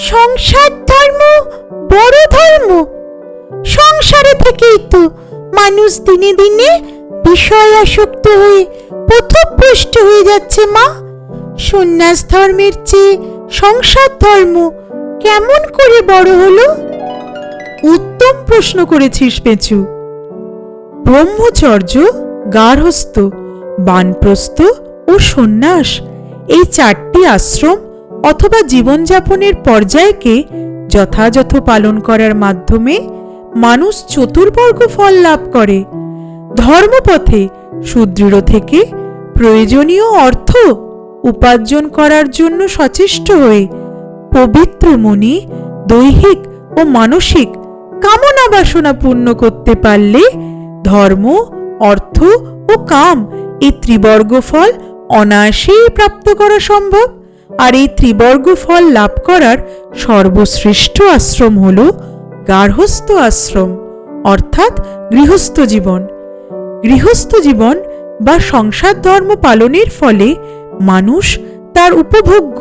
সংসার ধর্ম বড় ধর্ম। সংসারে থেকেই তো মানুষ দিনে দিনে বিষয় আসক্ত হয়ে পথভ্রষ্ট হয়ে যাচ্ছে মা। সন্ন্যাস ধর্মের চেয়ে সংসার ধর্ম কেমন করে বড় হলো? উত্তম প্রশ্ন করেছিস পেঁচু। ব্রহ্মচর্য, গার্হস্থ্য, বানপ্রস্থ ও সন্ন্যাস, এই 4টি আশ্রম অথবা জীবনযাপনের পর্যায়কে যথাযথ পালন করার মাধ্যমে মানুষ চতুর্বর্গ ফল লাভ করে। ধর্মপথে সুদৃঢ় থেকে প্রয়োজনীয় অর্থ উপার্জন করার জন্য সচেষ্ট হয়ে পবিত্র মনে দৈহিক ও মানসিক কামনা বাসনা পূর্ণ করতে পারলে ধর্ম, অর্থ ও কাম এই ত্রিবর্গ ফল অনায়াসেই প্রাপ্ত করা সম্ভব। আর এই ত্রিবর্গ ফল লাভ করার সর্বশ্রেষ্ঠ আশ্রম হল গার্হস্থ্য আশ্রম, অর্থাৎ গৃহস্থ জীবন। গৃহস্থ জীবন বা সংসার ধর্ম পালনের ফলে মানুষ তার উপভোগ্য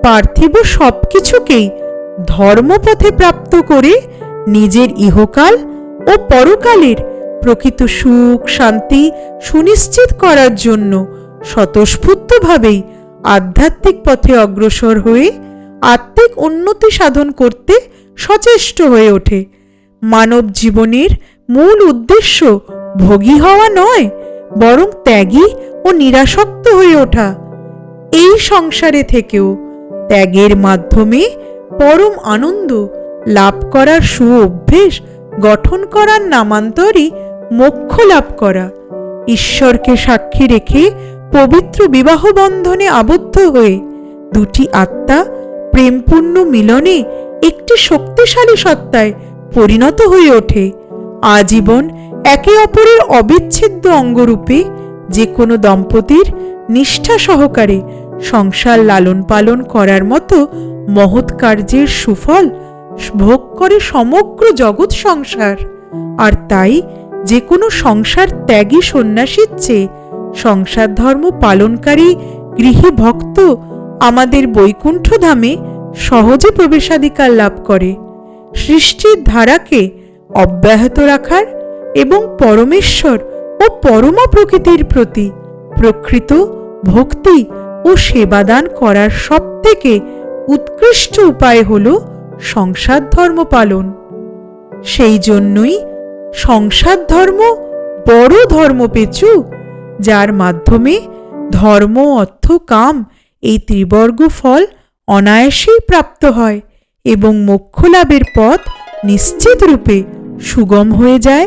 পার্থিব সবকিছুকেই ধর্মপথে প্রাপ্ত করে নিজের ইহকাল ও পরকালের প্রকৃত সুখ শান্তি সুনিশ্চিত করার জন্য স্বতঃস্ফূর্তভাবেই আধ্যাত্মিক পথে অগ্রসর হয়ে আত্মিক উন্নতি সাধন করতে সচেষ্ট হয়ে ওঠে। মানব জীবনের মূল উদ্দেশ্য ভোগী হওয়া নয়, বরং ত্যাগী ও নিরাসক্ত হয়ে ওঠা। এই সংসারে থেকেও ত্যাগের মাধ্যমে পরম আনন্দ লাভ করার সুঅভ্যেস গঠন করার নামান্তরই মোক্ষ লাভ করা। ঈশ্বরকে সাক্ষী রেখে পবিত্র বিবাহ বন্ধনে আবদ্ধ হয়ে দুটি আত্মা প্রেমপূর্ণ মিলনে একটি শক্তিশালী সত্তায় পরিণত হয়ে ওঠে। আজীবন একে অপরের অবিচ্ছেদ্য অঙ্গরূপে যে কোনো দম্পতির নিষ্ঠা সহকারে সংসার লালন পালন করার মতো মহৎ কার্যের সুফল ভোগ করে সমগ্র জগৎ সংসার। আর তাই যে কোনো সংসার ত্যাগী সন্ন্যাসীর চেয়ে সংসার ধর্ম পালনকারী গৃহী ভক্ত আমাদের বৈকুণ্ঠ ধামে সহজে প্রবেশাধিকার লাভ করে। সৃষ্টির ধারাকে অব্যাহত রাখার এবং পরমেশ্বর ও পরমা প্রকৃতির প্রতি প্রকৃত ভক্তি ও সেবাদান করার সবথেকে উৎকৃষ্ট উপায় হল সংসার ধর্ম পালন। সেই জন্যই সংসার ধর্ম বড় ধর্ম পেঁচু, যার মাধ্যমে ধর্ম, অর্থ, কাম এই ত্রিবর্গ ফল অনায়াসেই প্রাপ্ত হয় এবং মোক্ষ লাভের পথ নিশ্চিত রূপে সুগম হয়ে যায়।